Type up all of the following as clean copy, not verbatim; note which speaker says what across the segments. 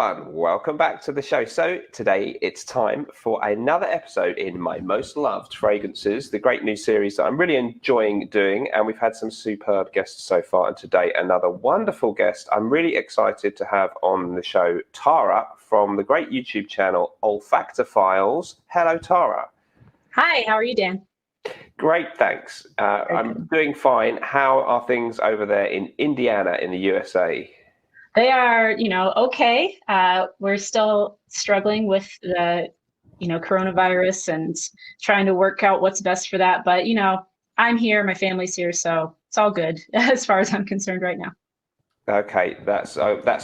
Speaker 1: everyone, welcome back to the show. So today it's time for another episode in my most loved fragrances, the great new series that I'm really enjoying doing, and we've had some superb guests so far, and today another wonderful guest I'm really excited to have on the show, Tara from the great YouTube channel Olfactofiles. Hello, Tara.
Speaker 2: Hi, how are you, Dan?
Speaker 1: Great, thanks. I'm doing fine. How are things over there in Indiana in the USA?
Speaker 2: They are, okay. We're still struggling with the, coronavirus and trying to work out what's best for that. But, I'm here, my family's here, so it's all good as far as I'm concerned right now.
Speaker 1: Okay, that's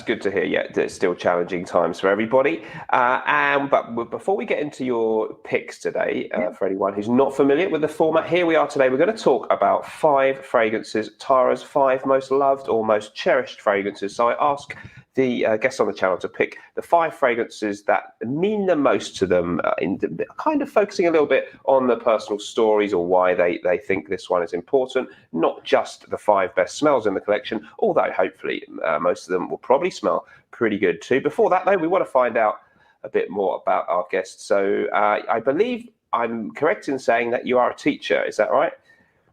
Speaker 1: good to hear. Yeah, it's still challenging times for everybody. But before we get into your picks today, for anyone who's not familiar with the format, here we are today. We're going to talk about 5 fragrances, Tara's 5 most loved or most cherished fragrances. So I ask the guests on the channel to pick the 5 fragrances that mean the most to them, kind of focusing a little bit on the personal stories or why they think this one is important, not just the 5 best smells in the collection, although hopefully most of them will probably smell pretty good too. Before that, though, we want to find out a bit more about our guests. So I believe I'm correct in saying that you are a teacher. Is that right?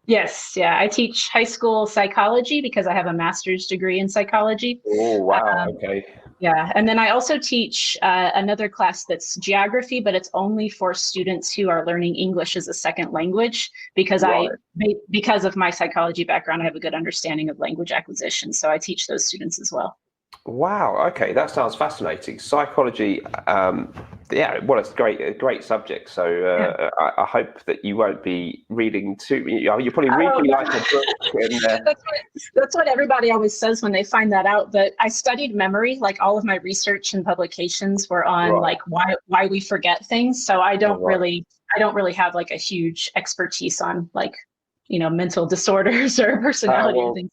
Speaker 2: Yes, yeah. I teach high school psychology because I have a master's degree in psychology.
Speaker 1: Oh, wow. Okay.
Speaker 2: Yeah, and then I also teach another class that's geography, but it's only for students who are learning English as a second language because because of my psychology background, I have a good understanding of language acquisition. So I teach those students as well.
Speaker 1: Wow. Okay, that sounds fascinating. Psychology. Well, it's a great subject. So I hope that you won't be reading too. You're probably reading like a book.
Speaker 2: That's what everybody always says when they find that out. But I studied memory. Like all of my research and publications were on like why we forget things. So I don't really have like a huge expertise on like mental disorders or personality and things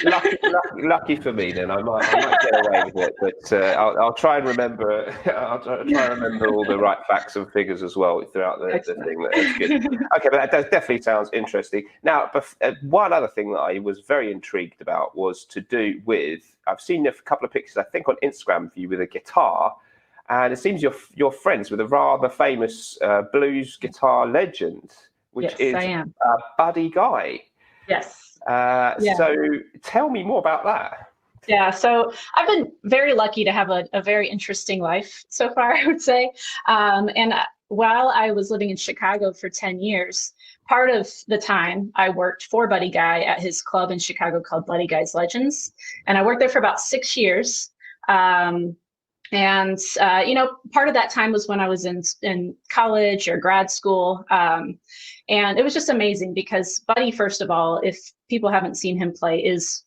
Speaker 2: like
Speaker 1: that. Lucky for me, then I might get away with it. But I'll try and remember. I'll try and remember all the right facts and figures as well throughout the thing. That's good. Okay, but that definitely sounds interesting. Now, one other thing that I was very intrigued about was to do with. I've seen a couple of pictures, I think, on Instagram of you with a guitar. And it seems you're friends with a rather famous blues guitar legend, which is Buddy Guy.
Speaker 2: Yes.
Speaker 1: So tell me more about that.
Speaker 2: Yeah, so I've been very lucky to have a very interesting life so far, I would say. And while I was living in Chicago for 10 years, part of the time I worked for Buddy Guy at his club in Chicago called Buddy Guy's Legends. And I worked there for about 6 years. And part of that time was when I was in college or grad school. And it was just amazing because Buddy, first of all, if people haven't seen him play, is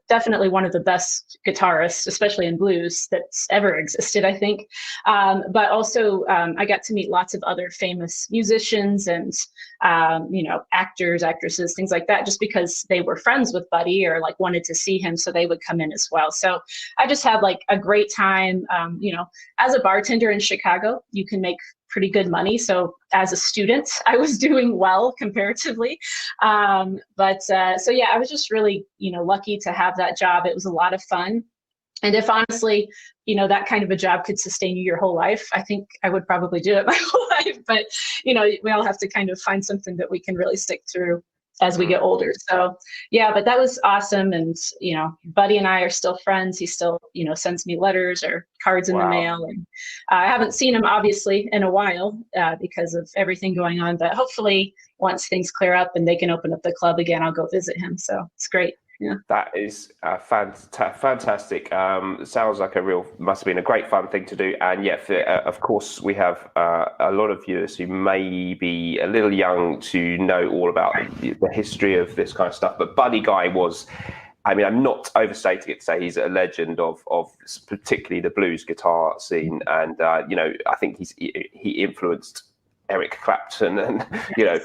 Speaker 2: definitely one of the best guitarists, especially in blues, that's ever existed, I think. But also I got to meet lots of other famous musicians and, actors, actresses, things like that, just because they were friends with Buddy or like wanted to see him. So they would come in as well. So I just had like a great time. As a bartender in Chicago, you can make pretty good money. So as a student, I was doing well comparatively. I was just really, lucky to have that job. It was a lot of fun. And if honestly, that kind of a job could sustain you your whole life, I think I would probably do it my whole life. But, we all have to kind of find something that we can really stick through as we get older. So but that was awesome. And, Buddy and I are still friends. He still, sends me letters or cards in the mail. And I haven't seen him obviously in a while because of everything going on, but hopefully once things clear up and they can open up the club again, I'll go visit him. So it's great. Yeah.
Speaker 1: That is fantastic. Sounds like must have been a great fun thing to do. And of course, we have a lot of viewers who may be a little young to know all about the history of this kind of stuff. But Buddy Guy was, I'm not overstating it to say he's a legend of particularly the blues guitar scene. And, I think he influenced Eric Clapton and,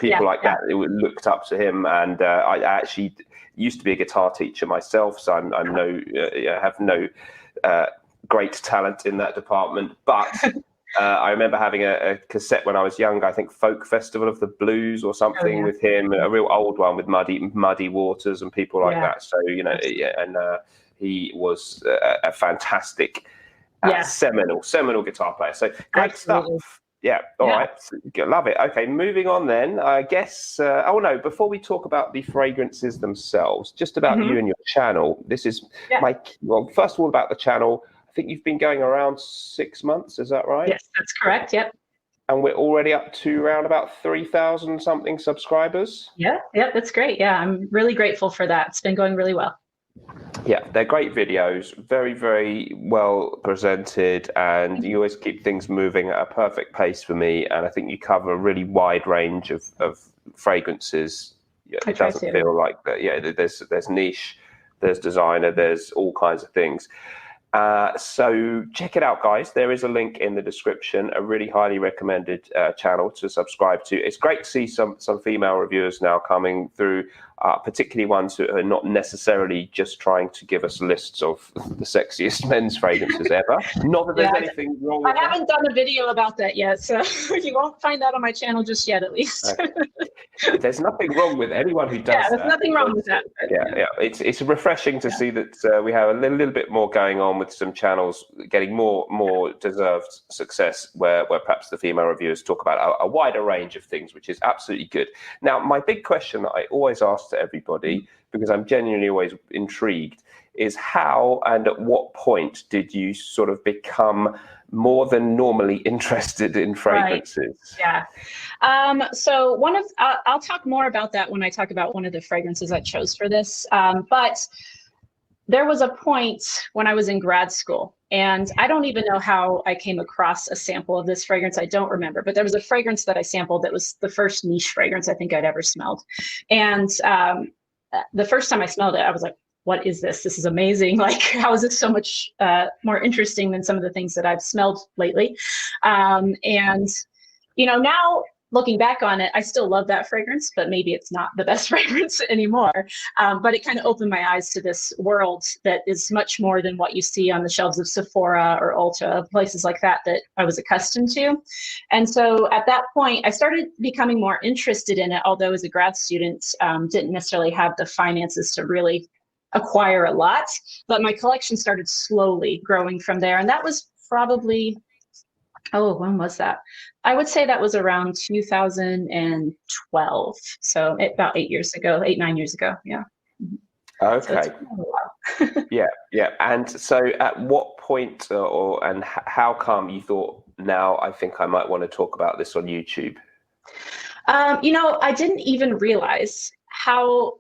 Speaker 1: people like that who looked up to him. And I actually used to be a guitar teacher myself, so I have no great talent in that department. But I remember having a cassette when I was young, I think Folk Festival of the Blues or something with him, a real old one with Muddy Waters and people like that. So, he was a fantastic
Speaker 2: Yeah,
Speaker 1: seminal guitar player. So great
Speaker 2: absolutely.
Speaker 1: stuff. Yeah, all right. Love it. Okay, moving on then. I guess, oh no, before we talk about the fragrances themselves, just about you and your channel. This is well, first of all, about the channel. I think you've been going around 6 months, is that right?
Speaker 2: Yes, that's correct. Yep.
Speaker 1: And we're already up to around about 3,000 something subscribers.
Speaker 2: Yeah, that's great. Yeah, I'm really grateful for that. It's been going really well.
Speaker 1: Yeah, they're great videos, very, very well presented, and you always keep things moving at a perfect pace for me. And I think you cover a really wide range of fragrances. It doesn't feel like that. Yeah, there's niche, there's designer, there's all kinds of things. So check it out, guys. There is a link in the description, a really highly recommended channel to subscribe to. It's great to see some female reviewers now coming through, particularly ones who are not necessarily just trying to give us lists of the sexiest men's fragrances ever. Not that there's anything wrong with
Speaker 2: I haven't done a video about that yet, so you won't find that on my channel just yet, at least.
Speaker 1: There's nothing wrong with anyone who does that.
Speaker 2: There's nothing wrong with that.
Speaker 1: Yeah. It's refreshing to see that we have a little bit more going on with some channels getting more deserved success, where perhaps the female reviewers talk about a wider range of things, which is absolutely good. Now, my big question that I always ask to everybody, because I'm genuinely always intrigued, is how and at what point did you sort of become more than normally interested in fragrances?
Speaker 2: Right. Yeah. So I'll talk more about that when I talk about one of the fragrances I chose for this. But there was a point when I was in grad school, and I don't even know how I came across a sample of this fragrance. I don't remember, but there was a fragrance that I sampled that was the first niche fragrance I think I'd ever smelled. And the first time I smelled it, I was like, what is this? This is amazing. Like, how is this so much more interesting than some of the things that I've smelled lately? And, now looking back on it, I still love that fragrance, but maybe it's not the best fragrance anymore. But it kind of opened my eyes to this world that is much more than what you see on the shelves of Sephora or Ulta, places like that I was accustomed to. And so at that point, I started becoming more interested in it, although as a grad student, didn't necessarily have the finances to really acquire a lot, but my collection started slowly growing from there. And that was probably, when was that? I would say that was around 2012. So about 9 years ago. Yeah.
Speaker 1: Okay. So yeah. And so at what point and how come you thought, now I think I might want to talk about this on YouTube?
Speaker 2: I didn't even realize how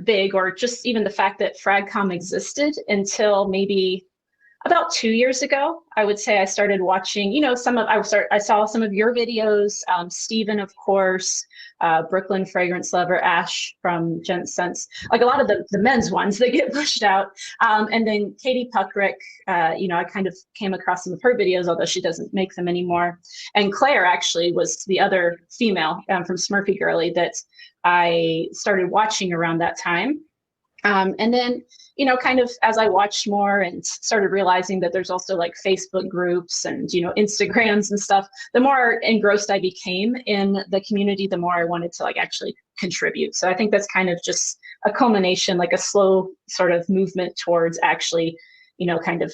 Speaker 2: big, or just even the fact that Fragcom existed until maybe about 2 years ago. I would say I started watching, I saw some of your videos, Stephen, of course, Brooklyn Fragrance Lover, Ash from Gent Sense, like a lot of the men's ones that get pushed out. And then Katie Puckrick, I kind of came across some of her videos, although she doesn't make them anymore. And Claire actually was the other female from Smurfy Girly that I started watching around that time. And then, kind of as I watched more and started realizing that there's also like Facebook groups and, Instagrams and stuff, the more engrossed I became in the community, the more I wanted to actually contribute. So I think that's kind of just a culmination, like a slow sort of movement towards actually, kind of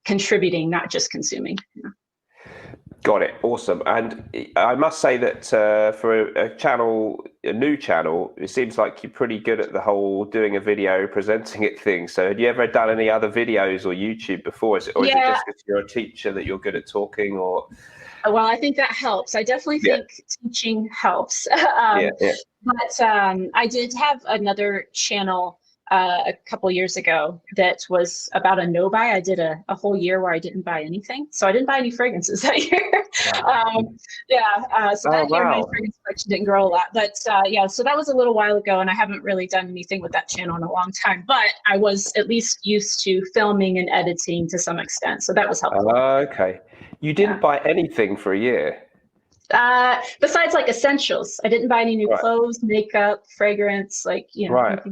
Speaker 2: contributing, not just consuming.
Speaker 1: Got it. Awesome. And I must say that for a new channel, it seems like you're pretty good at the whole doing a video, presenting it thing. So have you ever done any other videos or YouTube before? Is it just because you're a teacher that you're good at talking, or?
Speaker 2: Well, I think that helps. I definitely think teaching helps. But I did have another channel a couple years ago that was about a no buy. I did a whole year where I didn't buy anything. So I didn't buy any fragrances that year.
Speaker 1: Wow.
Speaker 2: So that year my fragrance collection didn't grow a lot. But so that was a little while ago, and I haven't really done anything with that channel in a long time. But I was at least used to filming and editing to some extent. So that was helpful.
Speaker 1: Okay. You didn't buy anything for a year?
Speaker 2: Besides essentials. I didn't buy any new clothes, makeup, fragrance, anything like that.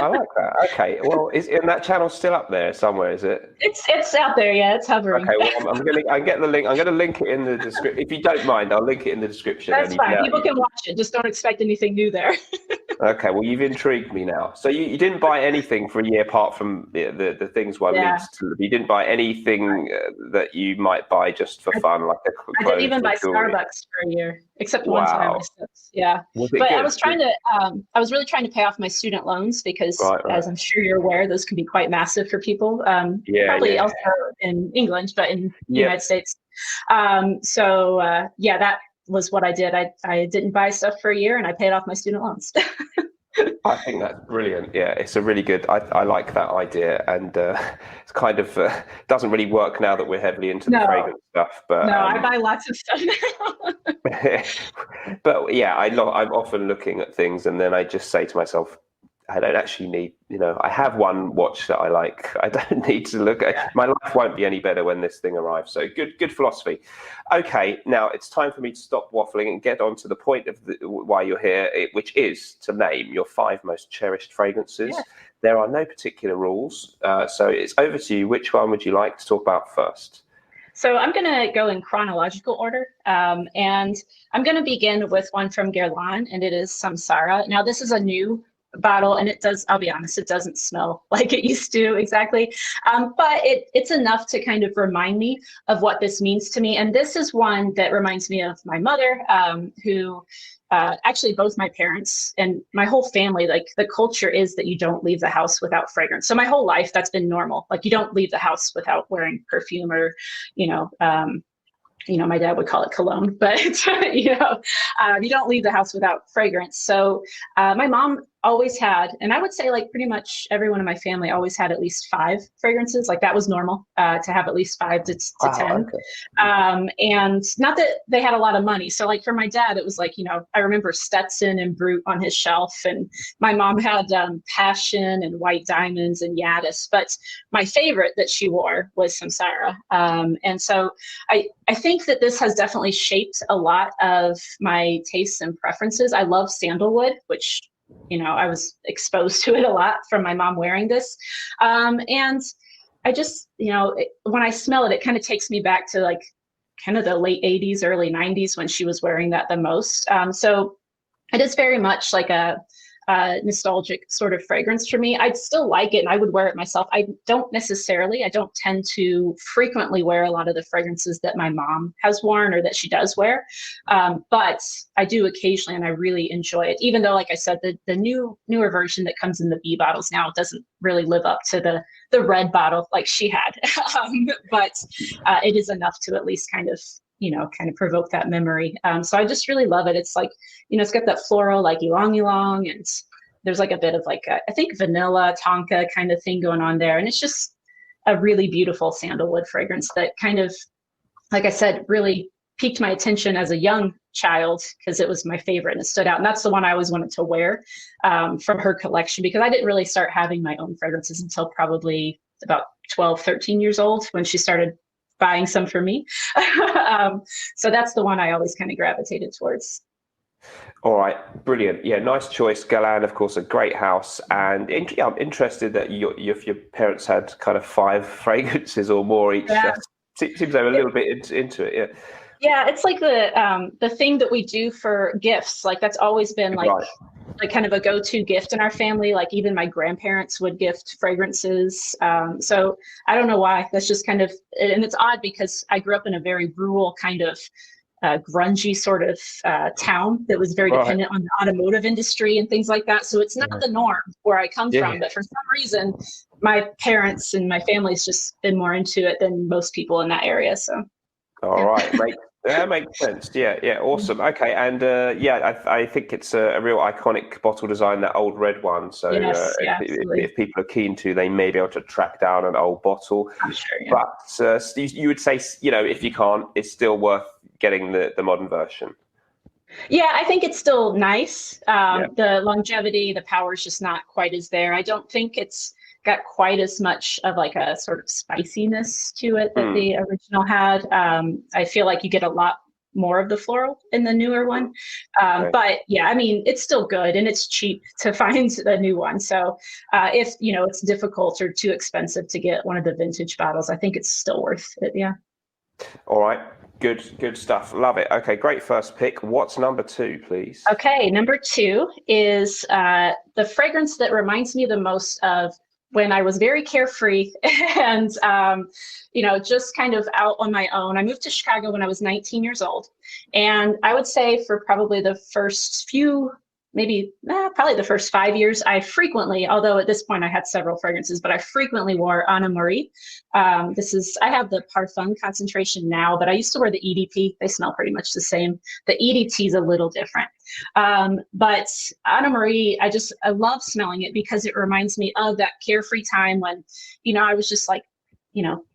Speaker 1: I like that. Okay. Well, and that channel still up there somewhere, is it?
Speaker 2: It's out there, it's hovering.
Speaker 1: Okay, well, I get the link. I'm gonna link it in the description. If you don't mind, I'll link it in the description.
Speaker 2: That's fine. People can watch it. Just don't expect anything new there.
Speaker 1: Okay, well, you've intrigued me now. So you didn't buy anything for a year apart from the things one
Speaker 2: Yeah.
Speaker 1: needs to. You didn't buy anything that you might buy just for fun, like
Speaker 2: I didn't
Speaker 1: clothes
Speaker 2: even
Speaker 1: or
Speaker 2: buy
Speaker 1: jewelry.
Speaker 2: Starbucks for a year, except one time I
Speaker 1: Wow.
Speaker 2: sipped. Yeah,
Speaker 1: Was it
Speaker 2: but
Speaker 1: good?
Speaker 2: I was really trying to pay off my student loans because,
Speaker 1: Right, right.
Speaker 2: as I'm sure you're aware, those can be quite massive for people.
Speaker 1: Yeah,
Speaker 2: Probably
Speaker 1: yeah.
Speaker 2: also in England, but in the
Speaker 1: Yep.
Speaker 2: United States. Yeah, that was what I did. I didn't buy stuff for a year, and I paid off my student loans.
Speaker 1: I think that's brilliant. Yeah, it's a really good. I like that idea, and it's kind of doesn't really work now that we're heavily into the
Speaker 2: No,
Speaker 1: fragrance stuff. But
Speaker 2: no, I buy lots of stuff now.
Speaker 1: but yeah, I'm often looking at things, and then I just say to myself, I don't actually need. I have one watch that I like. I don't need to look at.
Speaker 2: Yeah.
Speaker 1: My life won't be any better when this thing arrives. So good philosophy. Okay, now it's time for me to stop waffling and get on to the point of why you're here, which is to name your 5 most cherished fragrances.
Speaker 2: Yeah.
Speaker 1: There are no particular rules, so it's over to you. Which one would you like to talk about first?
Speaker 2: So I'm going to go in chronological order, and I'm going to begin with one from Guerlain, and it is Samsara. Now, this is a new bottle, and I'll be honest, it doesn't smell like it used to exactly, but it's enough to kind of remind me of what this means to me. And this is one that reminds me of my mother, who actually both my parents and my whole family, like the culture is that you don't leave the house without fragrance. So my whole life that's been normal. Like you don't leave the house without wearing perfume or, you know, my dad would call it cologne, but you don't leave the house without fragrance. So my mom always had, and I would say like pretty much everyone in my family always had at least 5 fragrances. Like that was normal to have at least 5 to
Speaker 1: Wow,
Speaker 2: 10.
Speaker 1: okay.
Speaker 2: And not that they had a lot of money. So like for my dad, it was like, I remember Stetson and Brut on his shelf, and my mom had Passion and White Diamonds and Yadis. But my favorite that she wore was Samsara. And so I think that this has definitely shaped a lot of my tastes and preferences. I love sandalwood, which, I was exposed to it a lot from my mom wearing this. And I just, when I smell it, it kind of takes me back to like kind of the late 80s, early 90s when she was wearing that the most. So it is very much like a nostalgic sort of fragrance for me. I'd still like it and I would wear it myself. I don't tend to frequently wear a lot of the fragrances that my mom has worn or that she does wear. But I do occasionally, and I really enjoy it, even though, like I said, the newer version that comes in the B bottles now doesn't really live up to the red bottle like she had. But it is enough to at least kind of provoke that memory. So I just really love it. It's like, it's got that floral, like ylang ylang, and there's like a bit of like, I think vanilla tonka kind of thing going on there. And it's just a really beautiful sandalwood fragrance that kind of, like I said, really piqued my attention as a young child because it was my favorite and it stood out. And that's the one I always wanted to wear from her collection, because I didn't really start having my own fragrances until probably about 12, 13 years old when she started buying some for me. So that's the one I always kind of gravitated towards.
Speaker 1: All right, brilliant. Yeah, nice choice. Galan, of course, a great house. And I'm interested that if your parents had kind of 5 fragrances or more each.
Speaker 2: Yeah.
Speaker 1: Seems they were a little bit into it. Yeah.
Speaker 2: Yeah, it's like the thing that we do for gifts. Like that's always been like
Speaker 1: Right.
Speaker 2: like kind of a go-to gift in our family. Like even my grandparents would gift fragrances. So I don't know why. That's just kind of, and it's odd because I grew up in a very rural kind of grungy sort of town that was very
Speaker 1: Right.
Speaker 2: dependent on the automotive industry and things like that. So it's not the norm where I come
Speaker 1: Yeah.
Speaker 2: from, but for some reason, my parents and my family's just been more into it than most people in that area. So.
Speaker 1: All right. That makes sense. Yeah, yeah, awesome. Okay, and I think it's a real iconic bottle design, that old red one. So
Speaker 2: Yes, yeah,
Speaker 1: if people are keen to, they may be able to track down an old bottle.
Speaker 2: I'm sure. Yeah.
Speaker 1: But you would say, if you can't, it's still worth getting the modern version.
Speaker 2: Yeah, I think it's still nice. The longevity, the power is just not quite as there. I don't think it's got quite as much of like a sort of spiciness to it that the original had. I feel like you get a lot more of the floral in the newer one.
Speaker 1: Okay.
Speaker 2: But yeah, I mean, it's still good and it's cheap to find a new one. So if, it's difficult or too expensive to get one of the vintage bottles, I think it's still worth it. Yeah.
Speaker 1: All right. Good stuff. Love it. Okay, great first pick. What's number 2, please?
Speaker 2: Okay, number 2 is the fragrance that reminds me the most of when I was very carefree and, just kind of out on my own. I moved to Chicago when I was 19 years old. And I would say for probably the first few, probably the first 5 years, I frequently, although at this point I had several fragrances, but I frequently wore Anna Marie. I have the Parfum concentration now, but I used to wear the EDP. They smell pretty much the same. The EDT is a little different. But Anna Marie, I love smelling it because it reminds me of that carefree time when, I was just like,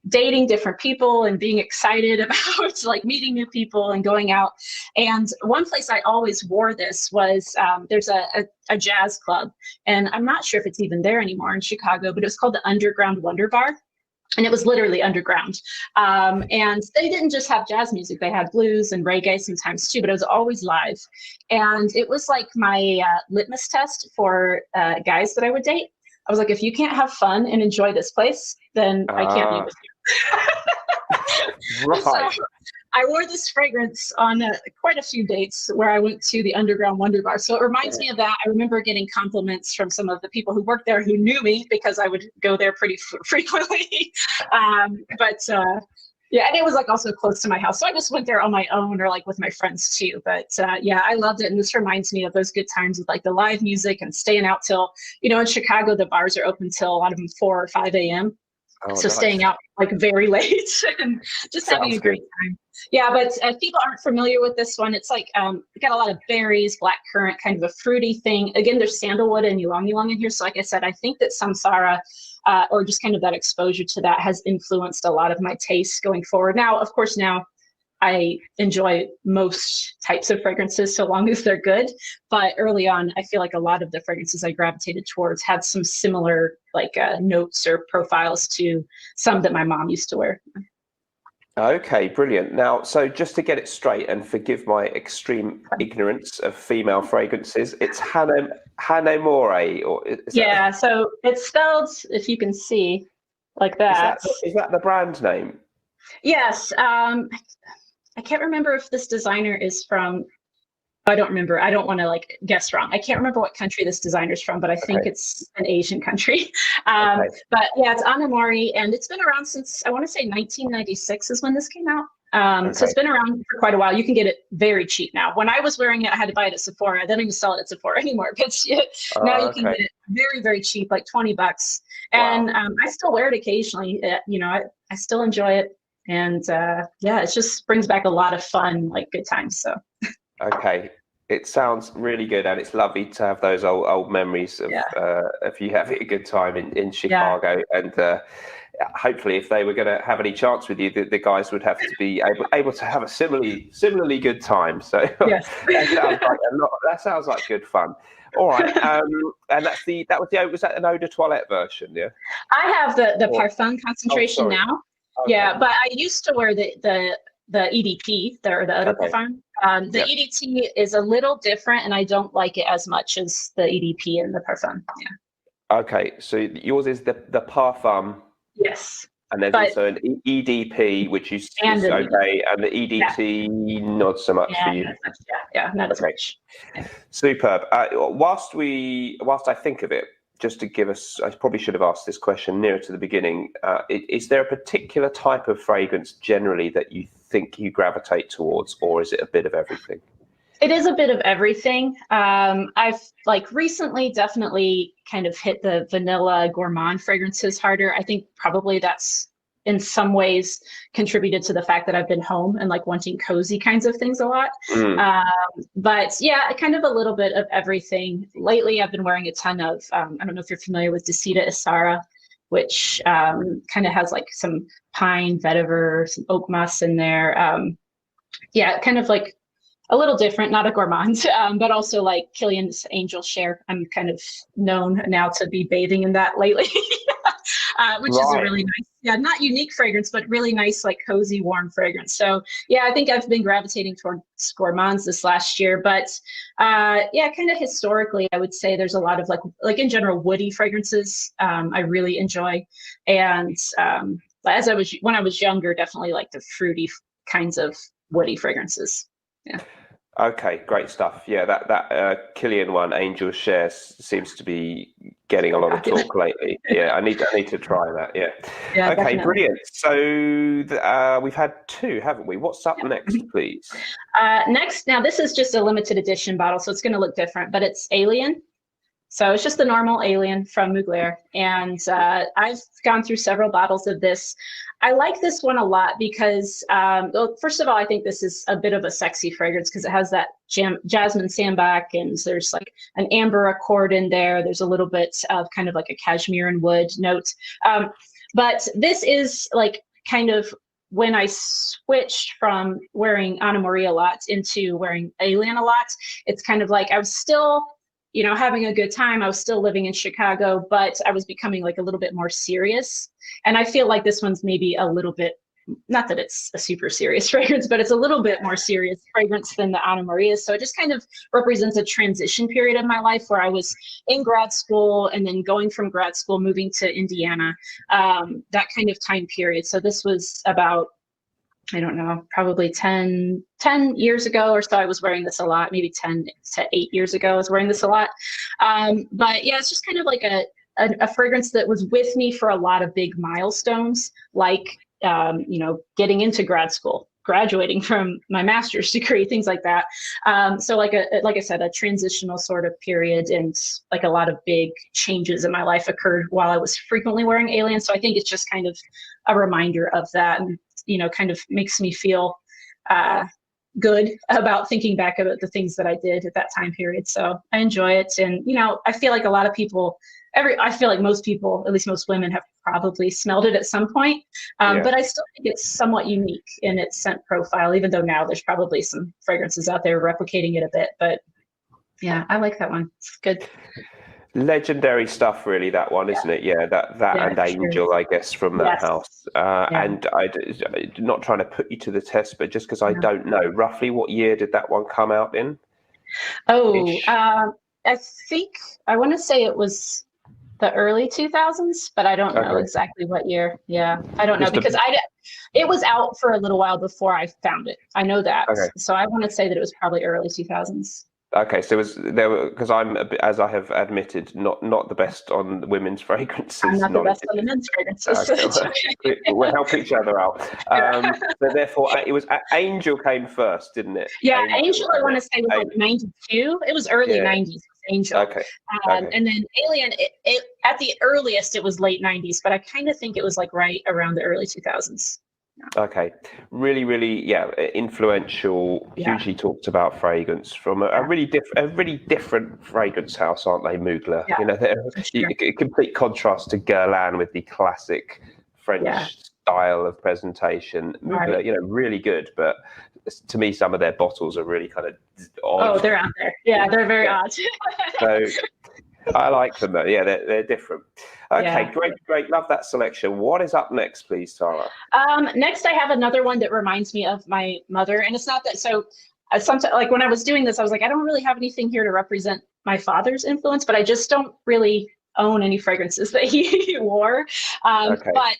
Speaker 2: dating different people and being excited about like meeting new people and going out. And one place I always wore this was, there's a jazz club, and I'm not sure if it's even there anymore in Chicago, but it was called the Underground Wonder Bar. And it was literally underground. And they didn't just have jazz music. They had blues and reggae sometimes too, but it was always live. And it was like my litmus test for guys that I would date. I was like, if you can't have fun and enjoy this place, then I can't be with you.
Speaker 1: Right.
Speaker 2: So I wore this fragrance on quite a few dates where I went to the Underground Wonder Bar. So it reminds me of that. I remember getting compliments from some of the people who worked there who knew me because I would go there pretty frequently. Yeah, and it was like also close to my house. So I just went there on my own or like with my friends too. But yeah, I loved it. And this reminds me of those good times with like the live music and staying out till, in Chicago, the bars are open till a lot of them 4 or 5 a.m. So nice. Staying out like very late and just having a great time. Yeah, but if people aren't familiar with this one, it's like we got a lot of berries, black currant, kind of a fruity thing. Again, there's sandalwood and ylang ylang in here. So like I said, I think that samsara or just kind of that exposure to that has influenced a lot of my tastes going forward. Now, of course, I enjoy most types of fragrances so long as they're good. But early on, I feel like a lot of the fragrances I gravitated towards had some similar like notes or profiles to some that my mom used to wear.
Speaker 1: Okay, brilliant. Now, so just to get it straight, and forgive my extreme ignorance of female fragrances, it's Hanemore, or
Speaker 2: yeah. So it's spelled, if you can see, like that.
Speaker 1: Is that the brand name?
Speaker 2: Yes. I can't remember if this designer is from. I don't remember. I don't want to like guess wrong. I can't remember what country this designer's from, but I think it's an Asian country. But yeah, it's Anna Marie, and it's been around since I want to say 1996 is when this came out. So it's been around for quite a while. You can get it very cheap now. When I was wearing it, I had to buy it at Sephora. They don't even sell it at Sephora anymore. But now you can get it very, very cheap, like $20. And I still wear it occasionally. I still enjoy it. And yeah, it just brings back a lot of fun, like good times. So.
Speaker 1: Okay, it sounds really good, and it's lovely to have those old memories of you having a good time in Chicago. Yeah. And hopefully, if they were going to have any chance with you, the guys would have to be able to have a similarly good time. So yes. that sounds like good fun. All right, and was that an eau de toilette version? Yeah,
Speaker 2: I have the Parfum concentration now. Okay. Yeah, but I used to wear the EDP, the other Parfum. The EDT is a little different, and I don't like it as much as the EDP and the Parfum. Yeah.
Speaker 1: Okay, so yours is the Parfum.
Speaker 2: Yes.
Speaker 1: And there's also an EDP, which is okay, and the EDT not so much for you.
Speaker 2: Not as much. Yeah.
Speaker 1: Superb. Whilst I think of it, just to give us, I probably should have asked this question nearer to the beginning. Is there a particular type of fragrance generally that you think you gravitate towards, or is it a bit of everything?
Speaker 2: It is a bit of everything. I've recently definitely kind of hit the vanilla gourmand fragrances harder. I think probably that's in some ways contributed to the fact that I've been home and wanting cozy kinds of things a lot. But yeah, kind of a little bit of everything. Lately, I've been wearing a ton of, I don't know if you're familiar with Decida Isara, which kind of has some pine, vetiver, some oak moss in there. Yeah, kind of a little different, not a gourmand, but also Killian's Angel Share. I'm kind of known now to be bathing in that lately, which is a really nice, not unique fragrance, but really nice, cozy, warm fragrance. So yeah, I think I've been gravitating towards gourmands this last year, but yeah, kind of historically, I would say there's a lot of in general, woody fragrances I really enjoy. And when I was younger, definitely the fruity kinds of woody fragrances. Yeah.
Speaker 1: Okay, great stuff. Yeah, that Killian one, Angel Share, seems to be getting a lot of talk lately. Yeah, I need to try that. Yeah.
Speaker 2: Yeah,
Speaker 1: Okay,
Speaker 2: definitely.
Speaker 1: brilliant. So we've had two, haven't we? What's up next, please?
Speaker 2: Next, now this is just a limited edition bottle, so it's going to look different, but it's Alien. So it's just the normal Alien from Mugler. And I've gone through several bottles of this. I like this one a lot because, well, first of all, I think this is a bit of a sexy fragrance because it has that jasmine sambac, and there's like an amber accord in there. There's a little bit of kind of like a cashmere and wood note. But this is like kind of when I switched from wearing Anna Maria a lot into wearing Alien a lot. It's kind of like I was still, you know, having a good time. I was still living in Chicago, but I was becoming like a little bit more serious. And I feel like this one's maybe a little bit, not that it's a super serious fragrance, but it's a little bit more serious fragrance than the Anna Maria. So it just kind of represents a transition period of my life where I was in grad school and then going from grad school, moving to Indiana, that kind of time period. So this was about, I don't know, probably 10 years ago or so. I was wearing this a lot, maybe 10 to 8 years ago, I was wearing this a lot. But yeah, it's just kind of like a fragrance that was with me for a lot of big milestones, like, you know, getting into grad school, graduating from my master's degree, things like that. So like I said, a transitional sort of period, and like a lot of big changes in my life occurred while I was frequently wearing Alien. So I think it's just kind of a reminder of that, and, you know, kind of makes me feel good about thinking back about the things that I did at that time period. So I enjoy it. And, you know, I feel like a lot of people, I feel like most people, at least most women, have probably smelled it at some point. But I still think it's somewhat unique in its scent profile, even though now there's probably some fragrances out there replicating it a bit. But yeah, I like that one. It's good.
Speaker 1: Legendary stuff, really, that one, isn't it? Yeah, that and Angel, sure. I guess, from that house. And I'm not trying to put you to the test, but just because I don't know, roughly what year did that one come out in?
Speaker 2: Oh, I think, I want to say it was the early 2000s, but I don't know exactly what year. Yeah, I don't know, because it was out for a little while before I found it. I know that. So I want to say that it was probably early 2000s.
Speaker 1: Okay, so because I'm, as I have admitted, not the best on women's fragrances.
Speaker 2: I'm not the best on the men's fragrances.
Speaker 1: Okay, we'll help each other out. So therefore, it was Angel came first, didn't it?
Speaker 2: Yeah, Angel I want to say was like 92. It was early 90s. Angel. Okay. And then Alien, it at the earliest it was late 90s, but I kind of think it was like right around the early 2000s.
Speaker 1: Okay, really, influential, hugely talked about fragrance from a really different fragrance house, aren't they, Mugler? You know, they're a complete contrast to Guerlain with the classic French style of presentation. Mugler, you know, really good, but to me, some of their bottles are really kind of odd.
Speaker 2: Oh, they're out there. Yeah, they're very odd.
Speaker 1: So I like them though. Yeah, they're different. Okay, great. Love that selection. What is up next, please, Tara?
Speaker 2: Next, I have another one that reminds me of my mother, and it's not that. So, sometimes, like when I was doing this, I was like, I don't really have anything here to represent my father's influence, but I just don't really own any fragrances that he wore. But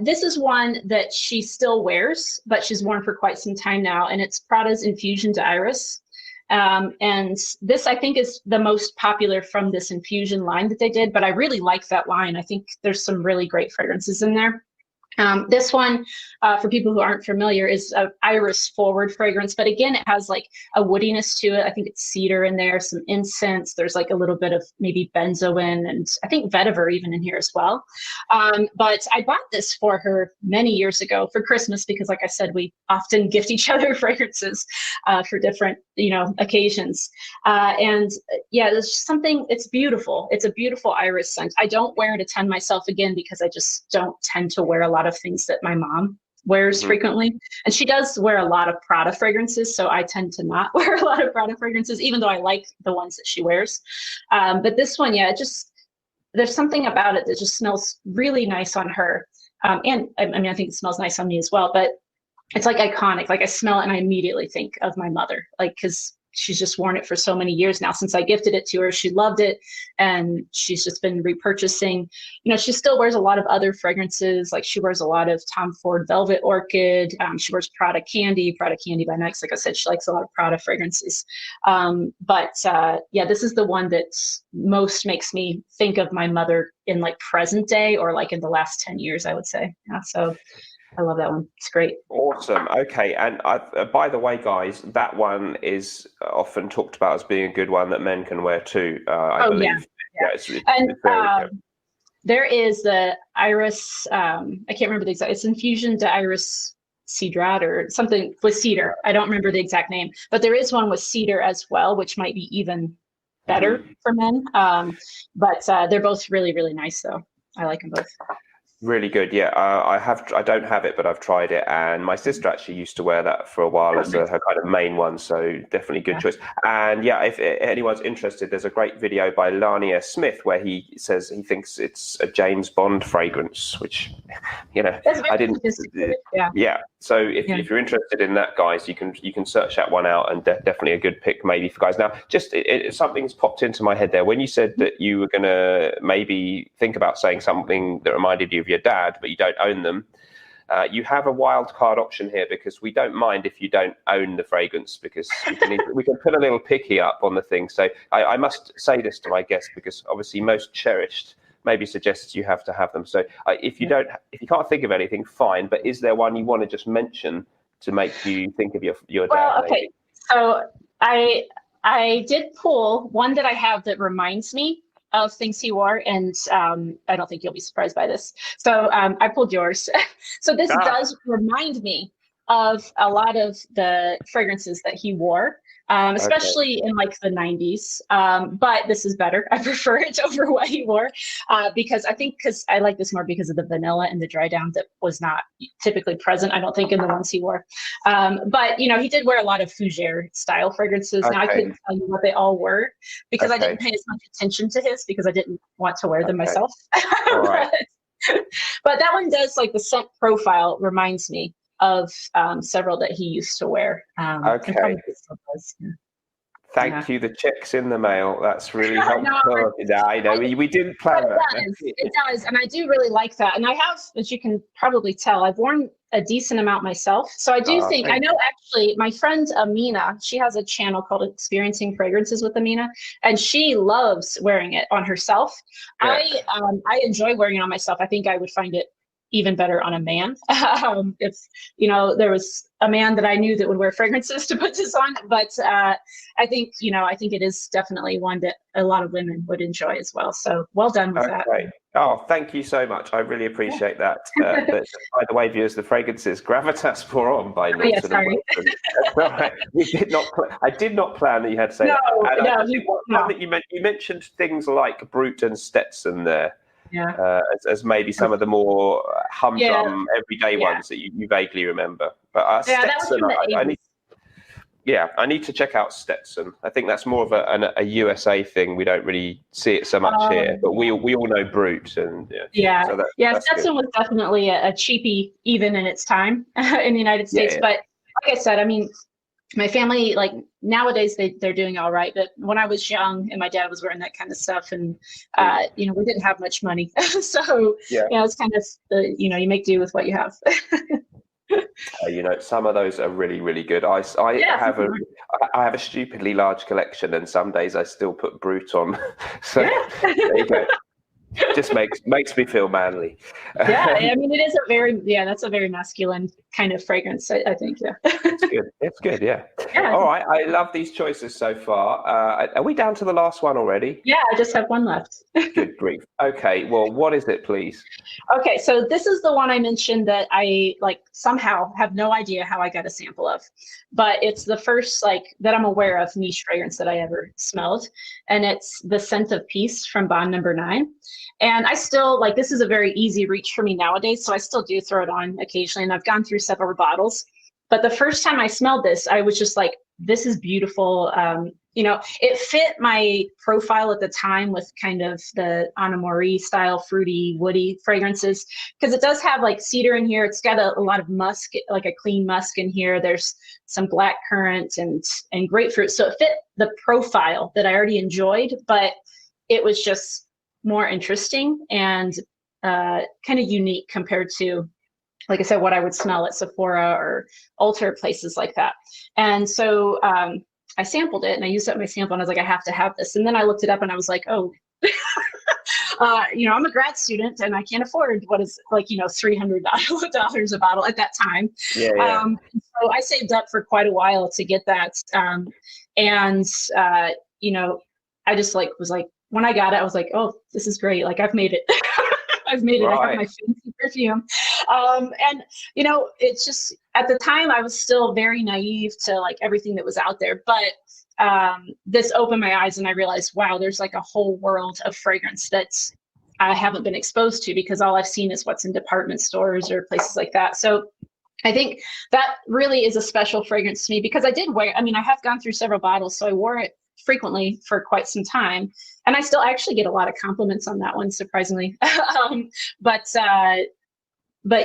Speaker 2: this is one that she still wears, but she's worn for quite some time now, and it's Prada's Infusion d'Iris. And this, I think, is the most popular from this infusion line that they did, but I really like that line. I think there's some really great fragrances in there. This one, for people who aren't familiar, is an iris forward fragrance, but again, it has like a woodiness to it. I think it's cedar in there, some incense. There's like a little bit of maybe benzoin, and I think vetiver even in here as well. But I bought this for her many years ago for Christmas because, like I said, we often gift each other fragrances for different, you know, occasions. And yeah, there's something, it's beautiful. It's a beautiful iris scent. I don't wear it a ton myself, again, because I just don't tend to wear a lot of things that my mom wears frequently, and she does wear a lot of Prada fragrances, so I tend to not wear a lot of Prada fragrances, even though I like the ones that she wears. But this one, there's something about it that just smells really nice on her, and I mean, I think it smells nice on me as well, but it's like iconic. Like I smell it and I immediately think of my mother, like, because she's just worn it for so many years now. Since I gifted it to her, she loved it, and she's just been repurchasing. She still wears a lot of other fragrances. Like she wears a lot of Tom Ford Velvet Orchid. She wears Prada Candy by Nyx. Like I said, she likes a lot of Prada fragrances. This is the one that most makes me think of my mother in like present day, or like in the last 10 years, I would say. Yeah, so I love that one. It's great.
Speaker 1: Awesome. Okay. And by the way, guys, that one is often talked about as being a good one that men can wear too, I believe.
Speaker 2: Yeah.
Speaker 1: It's very good.
Speaker 2: There is the Iris, I can't remember the exact, it's Infusion de Iris Cedrat or something with cedar. I don't remember the exact name, but there is one with cedar as well, which might be even better for men. But they're both really, really nice though. I like them both.
Speaker 1: Really good. Yeah, I don't have it, but I've tried it, and my sister actually used to wear that for a while as her kind of main one. So definitely good choice. And yeah, if anyone's interested, there's a great video by Lania Smith where he says he thinks it's a James Bond fragrance, which I didn't. Yeah. So if you're interested in that, guys, you can search that one out, and definitely a good pick maybe for guys. Now, just something's popped into my head there when you said that you were gonna maybe think about saying something that reminded you of your dad, but you don't own them. You have a wild card option here, because we don't mind if you don't own the fragrance, because we can put a little picky up on the thing. So I must say this to my guests, because obviously most Cherished maybe suggests you have to have them. So if you can't think of anything, fine. But is there one you want to just mention to make you think of your dad?
Speaker 2: Well, okay. So I did pull one that I have that reminds me of things he wore, and I don't think you'll be surprised by this. So I pulled yours. So this does remind me of a lot of the fragrances that he wore, especially in like the 90s. But this is better. I prefer it over what he wore, because I like this more because of the vanilla and the dry down that was not typically present, I don't think, in the ones he wore. But he did wear a lot of fougere style fragrances. Now I couldn't tell you what they all were, because I didn't pay as much attention to his, because I didn't want to wear them myself.
Speaker 1: All right.
Speaker 2: But that one does, like the scent profile reminds me of several that he used to wear.
Speaker 1: Thank you. The check's in the mail. That's really helpful. I know we didn't plan that.
Speaker 2: It does, and I do really like that. And I have, as you can probably tell, I've worn a decent amount myself. So I do think, I know actually my friend Amina, she has a channel called Experiencing Fragrances with Amina, and she loves wearing it on herself. Yeah. I enjoy wearing it on myself. I think I would find it even better on a man. If there was a man that I knew that would wear fragrances to put this on, but I think it is definitely one that a lot of women would enjoy as well. So well done with that.
Speaker 1: Oh, thank you so much. I really appreciate that. But by the way, viewers, the fragrances Gravitas Pour On by Norton.
Speaker 2: Sorry.
Speaker 1: I did not plan that you had to say that. You mentioned things like Brut and Stetson there. As maybe some of the more humdrum everyday ones that you vaguely remember. But Stetson, I need to check out Stetson. I think that's more of a USA thing. We don't really see it so much here, but we all know Brut, and
Speaker 2: Stetson was definitely a cheapie even in its time in the United States. But like I said, I mean, my family, like nowadays they're doing all right, but when I was young and my dad was wearing that kind of stuff, and we didn't have much money, so it's kind of you make do with what you have.
Speaker 1: Some of those are really, really good. I have a stupidly large collection, and some days I still put Brut on. So there you go. Just makes me feel manly.
Speaker 2: I mean, it is that's a very masculine kind of fragrance, I think.
Speaker 1: It's good. Yeah. All right, I love these choices so far. Are we down to the last one already?
Speaker 2: Yeah, I just have one left.
Speaker 1: Good grief. Okay, well, what is it, please?
Speaker 2: Okay, so this is the one I mentioned that I somehow have no idea how I got a sample of, but it's the first that I'm aware of niche fragrance that I ever smelled, and it's the Scent of Peace from Bond Number 9. And I still this is a very easy reach for me nowadays, so I still do throw it on occasionally, and I've gone through several bottles. But the first time I smelled this, I was just like, this is beautiful. It fit my profile at the time with kind of the Anna Marie style, fruity, woody fragrances, because it does have like cedar in here. It's got a lot of musk, like a clean musk in here. There's some black currant and grapefruit. So it fit the profile that I already enjoyed, but it was just more interesting and kind of unique compared to, like I said, what I would smell at Sephora or Ulta, places like that. And so I sampled it and I used up my sample and I was like, I have to have this. And then I looked it up and I was like, oh, I'm a grad student and I can't afford what is like, $300 a bottle at that time.
Speaker 1: Yeah.
Speaker 2: So I saved up for quite a while to get that. I just was like, when I got it, I was like, oh, this is great. Like I've made it. I've made it. Right. I have my fancy perfume. It's just, at the time I was still very naive to like everything that was out there, but this opened my eyes and I realized, wow, there's like a whole world of fragrance that I haven't been exposed to, because all I've seen is what's in department stores or places like that. So I think that really is a special fragrance to me, because I have gone through several bottles, so I wore it frequently for quite some time, and I still actually get a lot of compliments on that one, surprisingly. But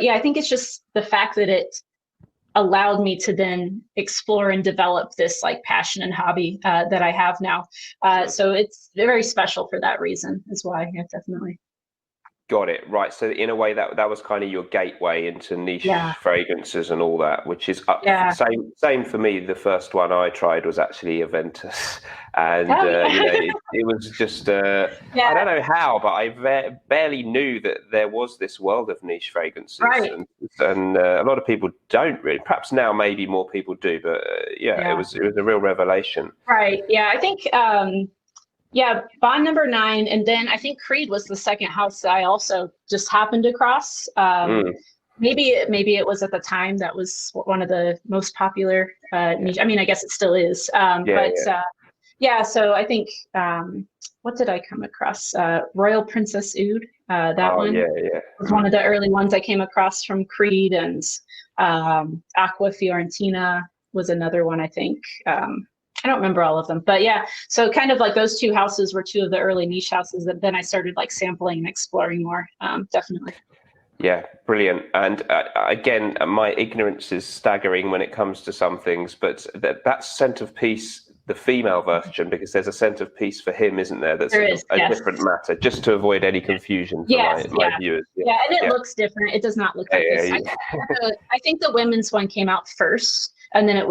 Speaker 2: yeah, I think it's just the fact that it allowed me to then explore and develop this like passion and hobby that I have now. So it's very special for that reason is why. Yeah, definitely.
Speaker 1: Got it. Right. So in a way that was kind of your gateway into niche fragrances and all that, which is same for me. The first one I tried was actually Aventus, and it was just I don't know how, but I barely knew that there was this world of niche fragrances,
Speaker 2: right.
Speaker 1: and a lot of people don't really. Perhaps now maybe more people do, but it was a real revelation.
Speaker 2: Right. Yeah, I think. Bond number 9, and then I think Creed was the second house that I also just happened across. Maybe it was at the time that was one of the most popular niche. I mean, I guess it still is. So I think what did I come across? Royal Princess Oud. That one was one of the early ones I came across from Creed, and Aqua Fiorentina was another one, I think. I don't remember all of them, but yeah. So kind of like those two houses were two of the early niche houses that then I started like sampling and exploring more. Definitely.
Speaker 1: Yeah, brilliant. And again, my ignorance is staggering when it comes to some things, but that scent of peace, the female version, because there's a scent of peace for him, isn't there? That's a different matter, just to avoid any confusion for my viewers.
Speaker 2: Yeah, and it looks different. It does not look like this. I think the women's one came out first, and then it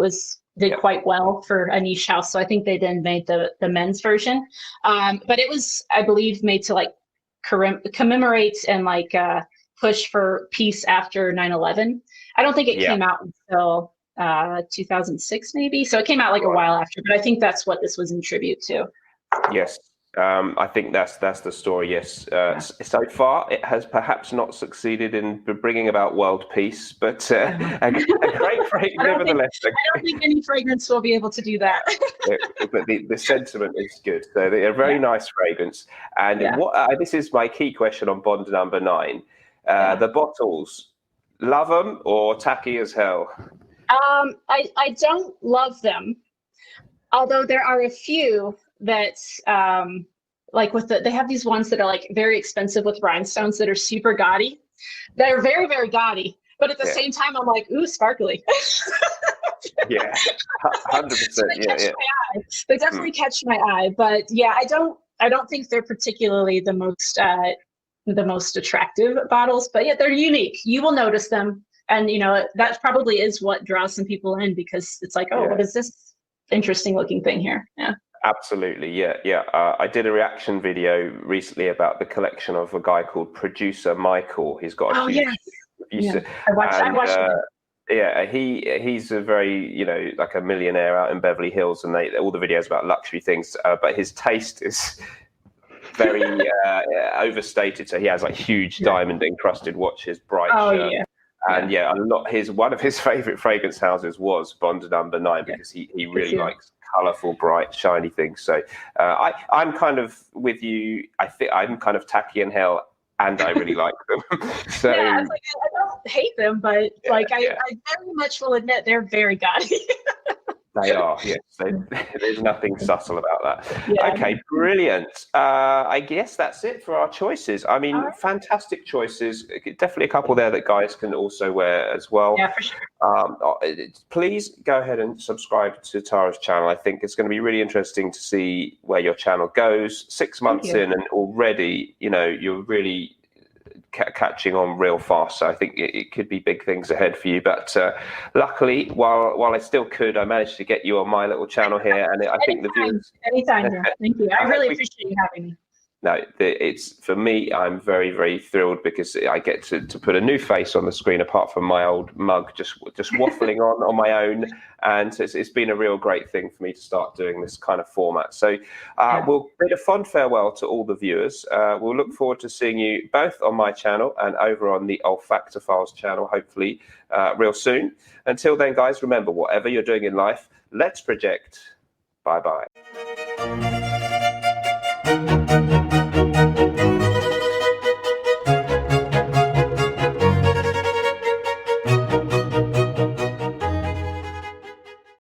Speaker 2: did quite well for a niche house. So I think they then made the men's version. But it was, I believe, made to like commemorate and like push for peace after 9/11. I don't think it came out until 2006 maybe. So it came out like a while after, but I think that's what this was in tribute to.
Speaker 1: Yes. I think that's the story. Yes. So far, it has perhaps not succeeded in bringing about world peace, but a great fragrance nevertheless.
Speaker 2: I don't think any fragrance will be able to do that.
Speaker 1: But the sentiment is good. So they're a very nice fragrance. And this is my key question on Bond number 9. The bottles, love them or tacky as hell?
Speaker 2: I don't love them, although there are a few that like they have these ones that are like very expensive with rhinestones that are super gaudy. They're very, very gaudy, but at the same time I'm like, ooh, sparkly.
Speaker 1: 100%.
Speaker 2: They definitely catch my eye, but I don't think they're particularly the most attractive bottles, but they're unique. You will notice them, and that probably is what draws some people in, because it's like, what is this interesting looking thing here?
Speaker 1: Absolutely, I did a reaction video recently about the collection of a guy called Producer Michael. He's got a huge producer.
Speaker 2: I watched it.
Speaker 1: He's a very, like a millionaire out in Beverly Hills, and all the videos about luxury things, but his taste is very overstated. So he has like huge diamond encrusted watches, bright shirt. And one of his favorite fragrance houses was Bond number 9, because he really likes colorful, bright, shiny things. So I'm kind of with you. I think I'm kind of tacky and hell, and I really like them. So
Speaker 2: I don't hate them, but I very much will admit they're very gaudy.
Speaker 1: They are, yes. There's nothing subtle about that.
Speaker 2: Yeah.
Speaker 1: Okay, brilliant. I guess that's it for our choices. I mean, fantastic choices. Definitely a couple there that guys can also wear as well.
Speaker 2: Yeah, for sure.
Speaker 1: Please go ahead and subscribe to Tara's channel. I think it's going to be really interesting to see where your channel goes. 6 months in, and already, you're really catching on real fast. So I think it could be big things ahead for you. But luckily, while I still could, I managed to get you on my little channel here, and I think the viewers.
Speaker 2: Anytime, yeah. Thank you. I really appreciate you having me.
Speaker 1: No, it's for me. I'm very, very thrilled because I get to put a new face on the screen, apart from my old mug just waffling on my own. And it's been a real great thing for me to start doing this kind of format. So we'll bid a fond farewell to all the viewers. We'll look forward to seeing you both on my channel and over on the Olfactofiles channel, hopefully real soon. Until then, guys, remember, whatever you're doing in life, let's project. Bye-bye.